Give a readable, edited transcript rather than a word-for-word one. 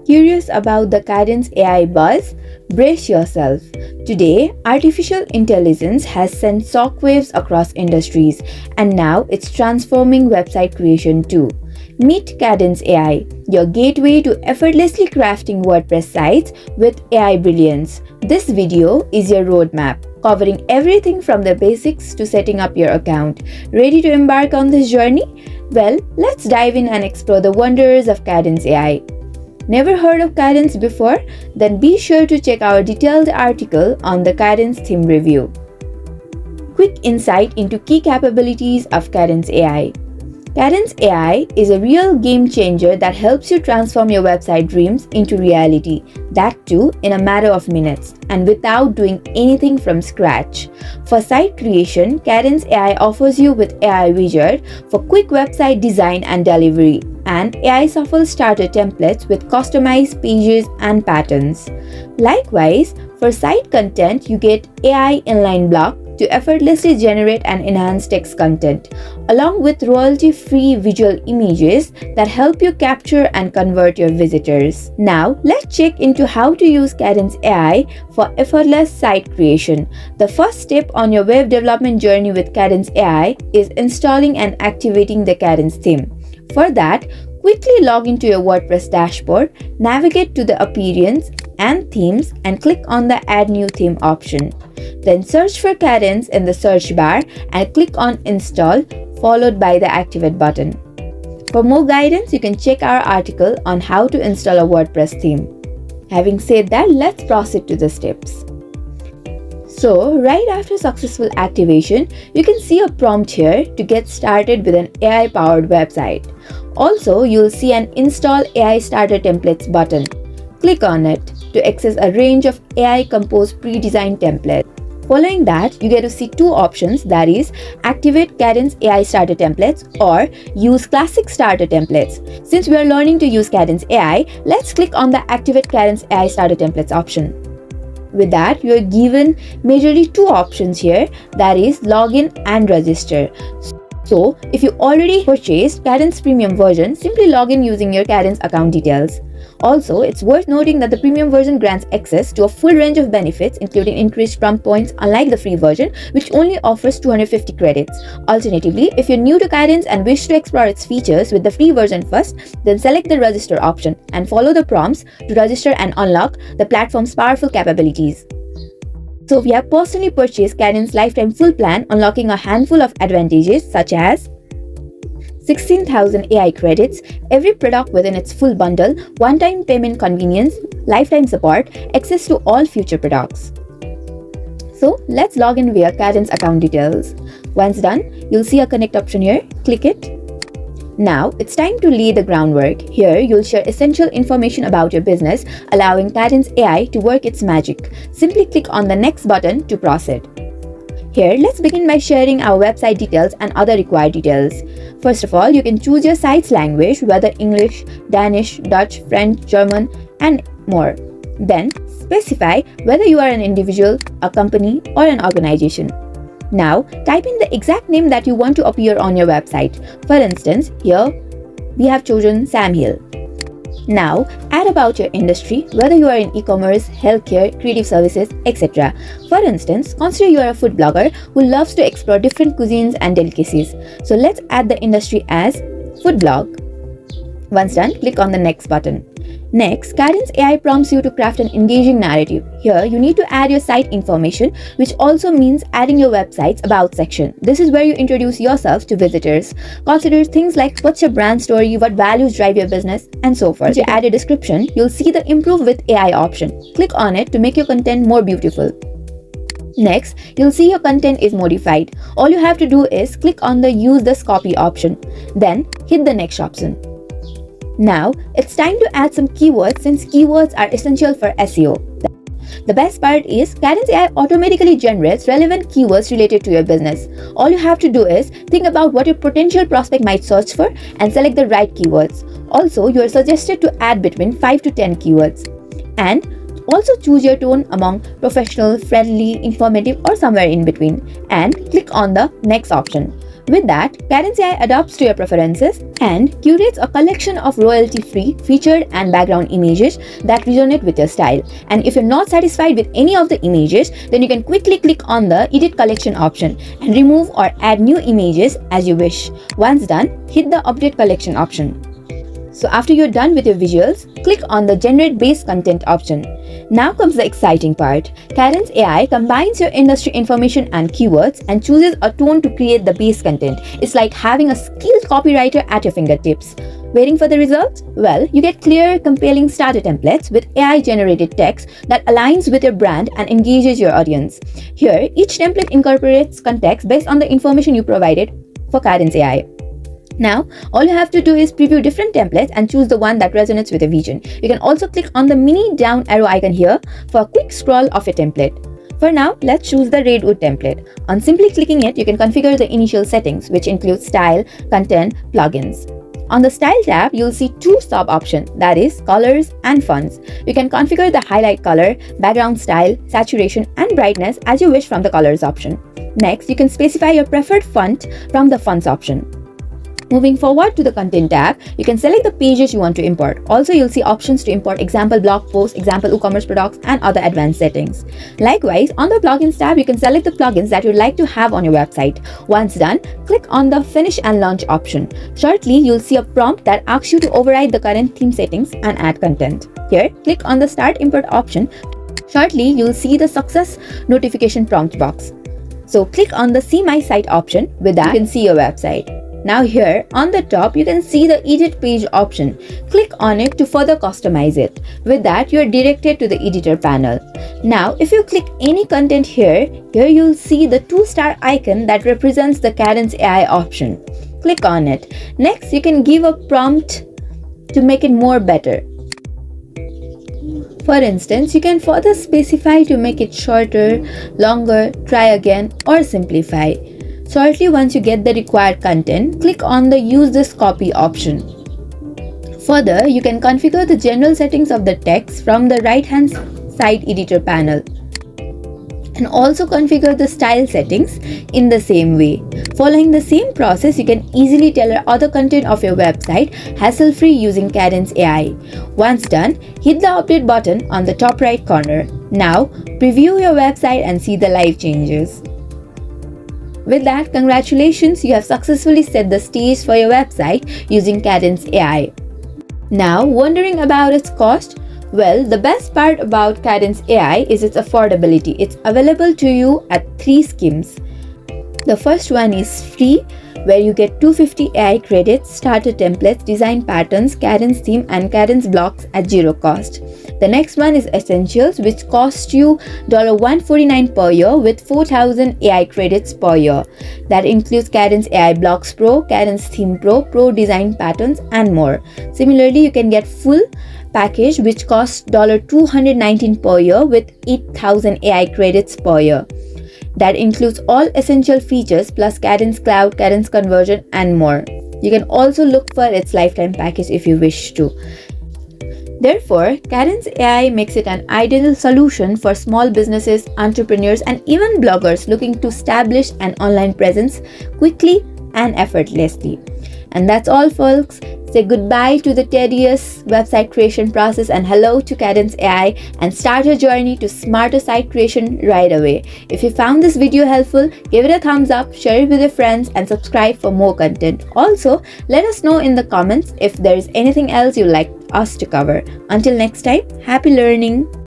Curious about the Kadence AI buzz? Brace yourself. Today, artificial intelligence has sent shockwaves across industries, and now it's transforming website creation too. Meet Kadence AI, your gateway to effortlessly crafting WordPress sites with AI brilliance. This video is your roadmap, covering everything from the basics to setting up your account. Ready to embark on this journey? Well, let's dive in and explore the wonders of Kadence AI. Never heard of Kadence before? Then be sure to check our detailed article on the Kadence theme review. Quick insight into key capabilities of Kadence AI. Kadence AI is a real game changer that helps you transform your website dreams into reality, that too in a matter of minutes and without doing anything from scratch. For site creation, Kadence AI offers you with AI Wizard for quick website design and delivery, and AI Shuffle starter templates with customized pages and patterns. Likewise, for site content, you get AI inline block to effortlessly generate and enhance text content, along with royalty-free visual images that help you capture and convert your visitors. Now, let's check into how to use Kadence AI for effortless site creation. The first step on your web development journey with Kadence AI is installing and activating the Kadence theme. For that, quickly log into your WordPress dashboard, navigate to the Appearance and Themes, and click on the Add New Theme option. Then search for Kadence in the search bar and click on Install, followed by the Activate button. For more guidance, you can check our article on how to install a WordPress theme. Having said that, let's proceed to the steps. So, right after successful activation, you can see a prompt here to get started with an AI-powered website. Also, you'll see an Install AI Starter Templates button. Click on it to access a range of AI-composed pre-designed templates. Following that, you get to see two options, that is, Activate Kadence AI Starter Templates or Use Classic Starter Templates. Since we are learning to use Kadence AI, let's click on the Activate Kadence AI Starter Templates option. With that, you are given majorly two options here, that is, Login and Register. So, if you already purchased Kadence Premium version, simply log in using your Kadence account details. Also, it's worth noting that the premium version grants access to a full range of benefits, including increased prompt points, unlike the free version, which only offers 250 credits. Alternatively, if you're new to Kadence and wish to explore its features with the free version first, then select the Register option and follow the prompts to register and unlock the platform's powerful capabilities. So, we have personally purchased Kadence Lifetime Full Plan, unlocking a handful of advantages such as 16,000 AI credits, every product within its full bundle, one-time payment convenience, lifetime support, access to all future products. So, let's log in via Kadence account details. Once done, you'll see a connect option here. Click it. Now, it's time to lay the groundwork. Here, you'll share essential information about your business, allowing Kadence AI to work its magic. Simply click on the next button to proceed. Here, let's begin by sharing our website details and other required details. First of all, you can choose your site's language, whether English, Danish, Dutch, French, German, and more. Then, specify whether you are an individual, a company, or an organization. Now, type in the exact name that you want to appear on your website. For instance, here we have chosen Sam Hill. Now, add about your industry, whether you are in e-commerce, healthcare, creative services, etc. For instance, consider you are a food blogger who loves to explore different cuisines and delicacies. So let's add the industry as food blog. Once done, click on the next button. Next, Kadence AI prompts you to craft an engaging narrative. Here, you need to add your site information, which also means adding your website's About section. This is where you introduce yourself to visitors. Consider things like what's your brand story, what values drive your business, and so forth. Once you add a description, you'll see the Improve with AI option. Click on it to make your content more beautiful. Next, you'll see your content is modified. All you have to do is click on the Use this copy option. Then, hit the next option. Now, it's time to add some keywords since keywords are essential for SEO. The best part is Kadence AI automatically generates relevant keywords related to your business. All you have to do is think about what your potential prospect might search for and select the right keywords. Also, you are suggested to add between 5 to 10 keywords. And also choose your tone among professional, friendly, informative, or somewhere in between. And click on the next option. With that, Kadence AI adapts to your preferences and curates a collection of royalty-free, featured and background images that resonate with your style. And if you're not satisfied with any of the images, then you can quickly click on the Edit Collection option and remove or add new images as you wish. Once done, hit the Update Collection option. So after you're done with your visuals, click on the Generate Base Content option. Now comes the exciting part. Kadence AI combines your industry information and keywords and chooses a tone to create the base content. It's like having a skilled copywriter at your fingertips. Waiting for the results? Well, you get clear, compelling starter templates with AI-generated text that aligns with your brand and engages your audience. Here, each template incorporates context based on the information you provided for Kadence AI. Now, all you have to do is preview different templates and choose the one that resonates with your vision. You can also click on the mini down arrow icon here for a quick scroll of your template. For now, let's choose the Redwood template. On simply clicking it, you can configure the initial settings, which include style, content, plugins. On the Style tab, you'll see two sub-options, that is, colors and fonts. You can configure the highlight color, background style, saturation, and brightness as you wish from the colors option. Next, you can specify your preferred font from the fonts option. Moving forward to the Content tab, you can select the pages you want to import. Also, you'll see options to import example blog posts, example WooCommerce products, and other advanced settings. Likewise, on the Plugins tab, you can select the plugins that you'd like to have on your website. Once done, click on the Finish and Launch option. Shortly, you'll see a prompt that asks you to override the current theme settings and add content. Here, click on the Start Import option. Shortly, you'll see the success notification prompt box. So click on the See My Site option. With that, you can see your website. Now here, on the top, you can see the Edit Page option. Click on it to further customize it. With that, you are directed to the editor panel. Now, if you click any content here you'll see the 2-star icon that represents the Kadence AI option. Click on it. Next, you can give a prompt to make it more better. For instance, you can further specify to make it shorter, longer, try again, or simplify. Shortly, once you get the required content, click on the Use This Copy option. Further, you can configure the general settings of the text from the right-hand side editor panel, and also configure the style settings in the same way. Following the same process, you can easily tailor other content of your website hassle-free using Kadence AI. Once done, hit the Update button on the top right corner. Now, preview your website and see the live changes. With that, congratulations, you have successfully set the stage for your website using Kadence AI. Now, wondering about its cost? Well, the best part about Kadence AI is its affordability. It's available to you at 3 schemes. The first one is free, where you get 250 AI credits, starter templates, design patterns, Kadence theme, and Kadence blocks at 0 cost. The next one is Essentials, which costs you $149 per year with 4,000 AI credits per year. That includes Kadence AI Blocks Pro, Kadence Theme Pro, Pro Design Patterns, and more. Similarly, you can get full package, which costs $219 per year with 8,000 AI credits per year. That includes all essential features plus Kadence Cloud, Kadence Conversion, and more. You can also look for its lifetime package if you wish to. Therefore, Kadence AI makes it an ideal solution for small businesses, entrepreneurs, and even bloggers looking to establish an online presence quickly and effortlessly. And that's all, folks. Say goodbye to the tedious website creation process and hello to Kadence AI, and start your journey to smarter site creation right away. If you found this video helpful, give it a thumbs up, share it with your friends, and subscribe for more content. Also, let us know in the comments if there is anything else you'd like us to cover. Until next time, happy learning!